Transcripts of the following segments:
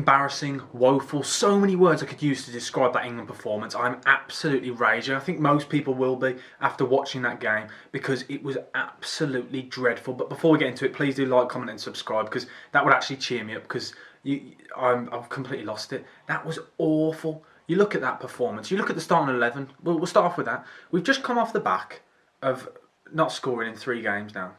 embarrassing, woeful, so many words I could use to describe that England performance. I'm absolutely raging. I think most people will be after watching that game because it was absolutely dreadful. But before we get into it, please do like, comment and subscribe because that would actually cheer me up because I've completely lost it. That was awful. You look at that performance, you look at the starting 11, we'll start off with that. We've just come off the back of not scoring in 3 games now.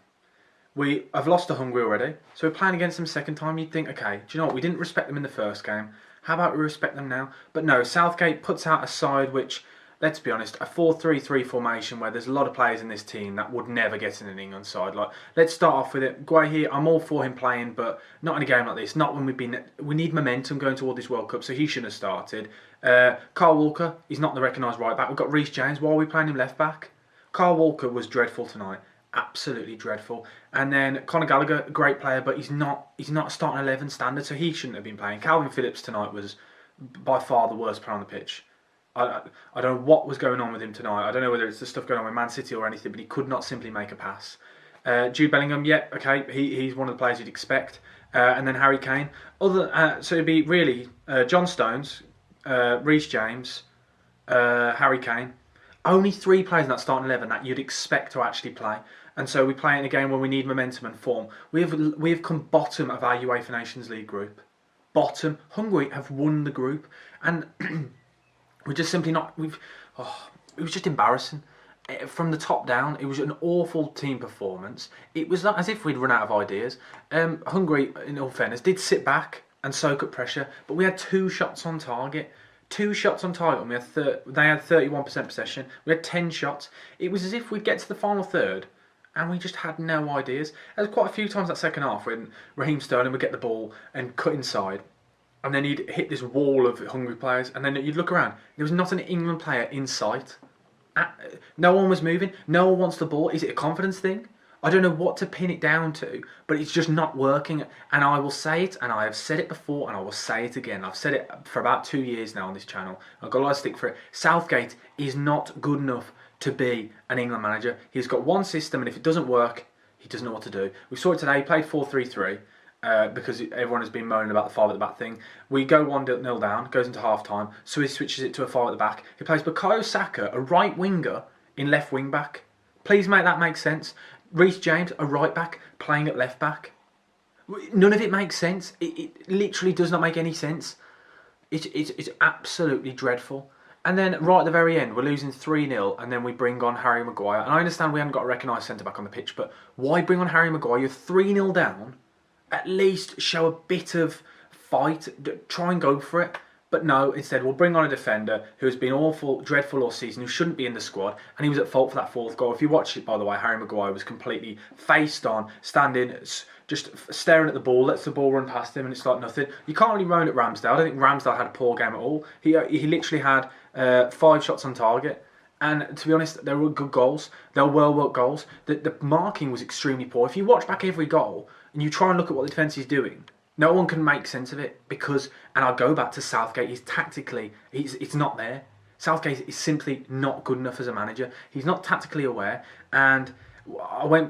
We have lost to Hungary already, so we're playing against them second time. You'd think, okay, do you know what? We didn't respect them in the first game. How about we respect them now? But no, Southgate puts out a side which, let's be honest, a 4-3-3 formation where there's a lot of players in this team that would never get in an England side. Like, let's start off with it. Maguire here, I'm all for him playing, but not in a game like this. Not when we need momentum going toward this World Cup, so he shouldn't have started. Kyle Walker, he's not the recognised right back. We've got Reece James. Why are we playing him left back? Kyle Walker was dreadful tonight. Absolutely dreadful. And then Conor Gallagher, great player, but he's not starting 11 standard, so he shouldn't have been playing. Calvin Phillips tonight was by far the worst player on the pitch. I don't know what was going on with him tonight. I don't know whether it's the stuff going on with Man City or anything, but he could not simply make a pass. Jude Bellingham, yeah, okay, he's one of the players you'd expect. And then Harry Kane. So it'd be really John Stones, Reece James, Harry Kane. Only 3 players in that starting 11 that you'd expect to actually play. And so we play in a game where we need momentum and form. We have come bottom of our UEFA Nations League group. Bottom. Hungary have won the group. And we're just simply not... it was just embarrassing. From the top down, it was an awful team performance. It was as if we'd run out of ideas. Hungary, in all fairness, did sit back and soak up pressure. But we had 2 shots on target. 2 shots on target, and they had 31% possession. We had 10 shots. It was as if we'd get to the final third, and we just had no ideas. There was quite a few times that second half when Raheem Sterling would get the ball and cut inside, and then he'd hit this wall of Hungary players, and then you'd look around. There was not an England player in sight. No one was moving. No one wants the ball. Is it a confidence thing? I don't know what to pin it down to, but it's just not working. And I will say it, and I have said it before, and I will say it again. I've said it for about 2 years now on this channel. I've got a lot of stick for it. Southgate is not good enough to be an England manager. He's got one system, and if it doesn't work, he doesn't know what to do. We saw it today. He played 4-3-3 because everyone has been moaning about the 5 at the back thing. We go 1-0 down, goes into half time, so he switches it to a 5 at the back. He plays Bukayo Saka, a right winger, in left wing back. Please make that make sense. Reece James, a right back, playing at left back. None of it makes sense. It literally does not make any sense. It's absolutely dreadful. And then right at the very end, we're losing 3-0, and then we bring on Harry Maguire. And I understand we haven't got a recognised centre-back on the pitch, but why bring on Harry Maguire? You're 3-0 down. At least show a bit of fight. Try and go for it. But no, instead we'll bring on a defender who has been awful, dreadful all season, who shouldn't be in the squad, and he was at fault for that 4th goal. If you watch it, by the way, Harry Maguire was completely faced on, standing, just staring at the ball, lets the ball run past him, and it's like nothing. You can't really moan at Ramsdale. I don't think Ramsdale had a poor game at all. He literally had 5 shots on target. And to be honest, they were good goals. They were well-worked goals. The marking was extremely poor. If you watch back every goal and you try and look at what the defence is doing, no one can make sense of it because, and I'll go back to Southgate, it's not there. Southgate is simply not good enough as a manager. He's not tactically aware, and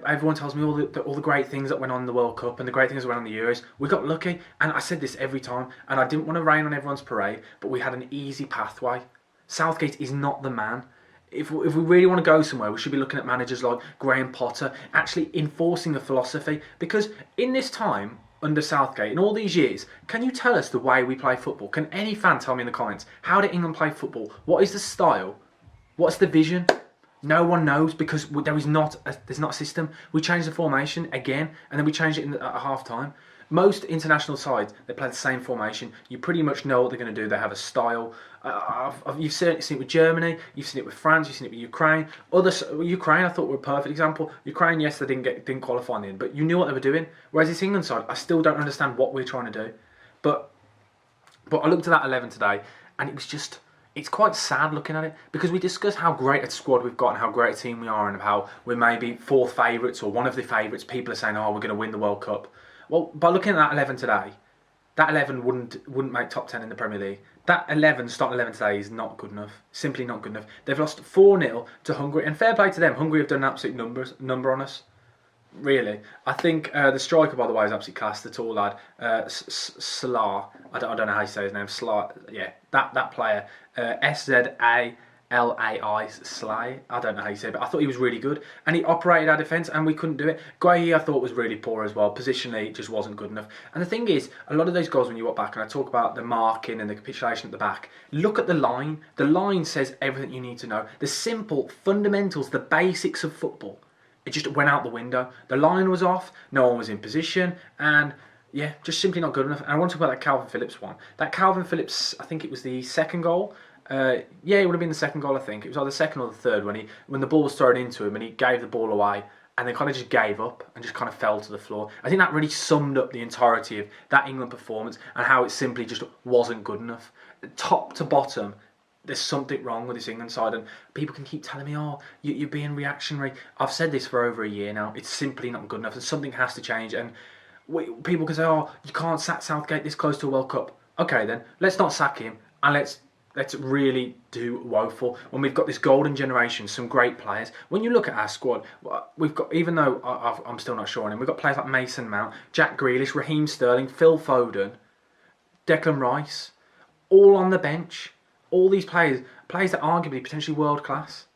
everyone tells me all the great things that went on in the World Cup and the great things that went on in the Euros. We got lucky, and I said this every time, and I didn't want to rain on everyone's parade, but we had an easy pathway. Southgate is not the man. If we really want to go somewhere, we should be looking at managers like Graham Potter, actually enforcing a philosophy, because in this time, under Southgate, in all these years, can you tell us the way we play football? Can any fan tell me in the comments, how did England play football? What is the style? What's the vision? No one knows because there's not a system. We changed the formation again, and then we changed it at half time. Most international sides, they play the same formation. You pretty much know what they're going to do. They have a style. You've seen it with Germany. You've seen it with France. You've seen it with Ukraine. Ukraine, I thought were a perfect example. Ukraine, yes, they didn't qualify in the end, but you knew what they were doing. Whereas this England side, I still don't understand what we're trying to do. But I looked at that 11 today, and it's quite sad looking at it because we discuss how great a squad we've got and how great a team we are and how we're maybe 4th favourites or one of the favourites. People are saying, oh, we're going to win the World Cup. Well, by looking at that 11 today, that 11 wouldn't make top 10 in the Premier League. That starting 11 today is not good enough. Simply not good enough. They've lost 4-0 to Hungary, and fair play to them. Hungary have done an absolute number on us. Really, I think the striker, by the way, is absolutely class. The tall lad, Salah. I don't know how you say his name. Salah. Yeah, that player. Szalai. Slay. I don't know how you say it, but I thought he was really good, and he operated our defence, and we couldn't do it. Gueye, I thought was really poor as well. Positionally, it just wasn't good enough. And the thing is, a lot of those goals when you walk back, and I talk about the marking and the capitulation at the back. Look at the line. The line says everything you need to know. The simple fundamentals, the basics of football. It just went out the window. The line was off. No one was in position, and yeah, just simply not good enough. And I want to talk about that Calvin Phillips one. That Calvin Phillips, I think it was the second goal. Yeah, it would have been the second goal. I think it was either the second or the third when the ball was thrown into him and he gave the ball away and then kind of just gave up and just kind of fell to the floor. I think that really summed up the entirety of that England performance and how it simply just wasn't good enough. Top to bottom, there's something wrong with this England side, and people can keep telling me, "Oh, you're being reactionary." I've said this for over a year now. It's simply not good enough, and something has to change. And people can say, "Oh, you can't sack Southgate this close to a World Cup." Okay, then let's not sack him, and let's really do woeful when we've got this golden generation, some great players. When you look at our squad, we've got, even though I'm still not sure on him, we've got players like Mason Mount, Jack Grealish, Raheem Sterling, Phil Foden, Declan Rice, all on the bench. All these players that are arguably potentially world class.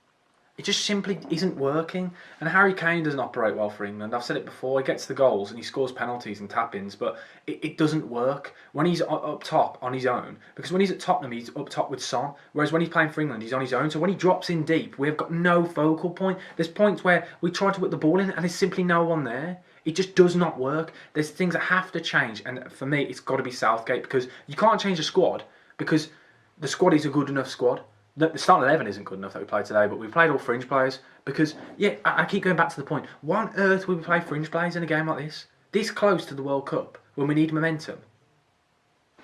It just simply isn't working. And Harry Kane doesn't operate well for England. I've said it before. He gets the goals and he scores penalties and tap-ins, but it doesn't work when he's up top on his own. Because when he's at Tottenham, he's up top with Son. Whereas when he's playing for England, he's on his own. So when he drops in deep, we've got no focal point. There's points where we try to put the ball in and there's simply no one there. It just does not work. There's things that have to change. And for me, it's got to be Southgate, because you can't change the squad because the squad is a good enough squad. The starting 11 isn't good enough that we played today, but we played all fringe players because, yeah, I keep going back to the point. Why on earth would we play fringe players in a game like this close to the World Cup, when we need momentum?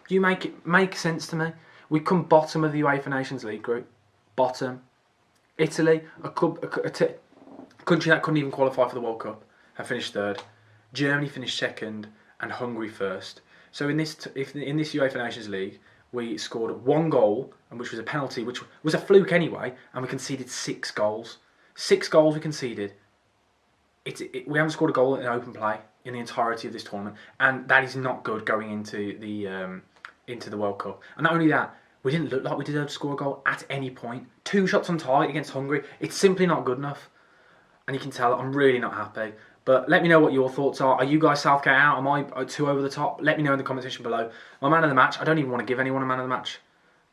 Do you make it make sense to me? We come bottom of the UEFA Nations League group. Bottom. Italy, a country that couldn't even qualify for the World Cup, have finished third. Germany finished second, and Hungary first. So in this UEFA Nations League, we scored one goal, and which was a penalty, which was a fluke anyway, and we conceded 6 goals. 6 goals we conceded. We haven't scored a goal in open play in the entirety of this tournament, and that is not good going into the World Cup. And not only that, we didn't look like we deserved to score a goal at any point. 2 shots on target against Hungary. It's simply not good enough, and you can tell I'm really not happy. But let me know what your thoughts are. Are you guys Southgate out? Am I too over the top? Let me know in the comment section below. My man of the match, I don't even want to give anyone a man of the match.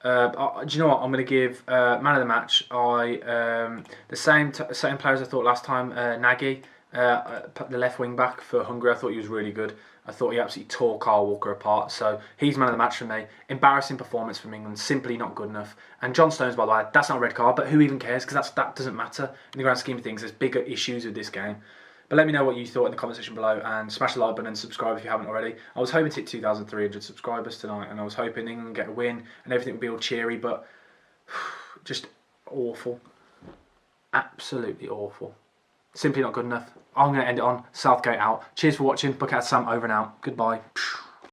Do you know what? I'm going to give man of the match. The same players I thought last time. Nagy, the left wing back for Hungary. I thought he was really good. I thought he absolutely tore Kyle Walker apart. So he's man of the match for me. Embarrassing performance from England. Simply not good enough. And John Stones, by the way, that's not a red card, but who even cares? Because that doesn't matter in the grand scheme of things. There's bigger issues with this game. But let me know what you thought in the comment section below, and smash the like button and subscribe if you haven't already. I was hoping to hit 2,300 subscribers tonight, and I was hoping England would get a win and everything would be all cheery, but just awful. Absolutely awful. Simply not good enough. I'm going to end it on Southgate out. Cheers for watching. BucketHatSam over and out. Goodbye.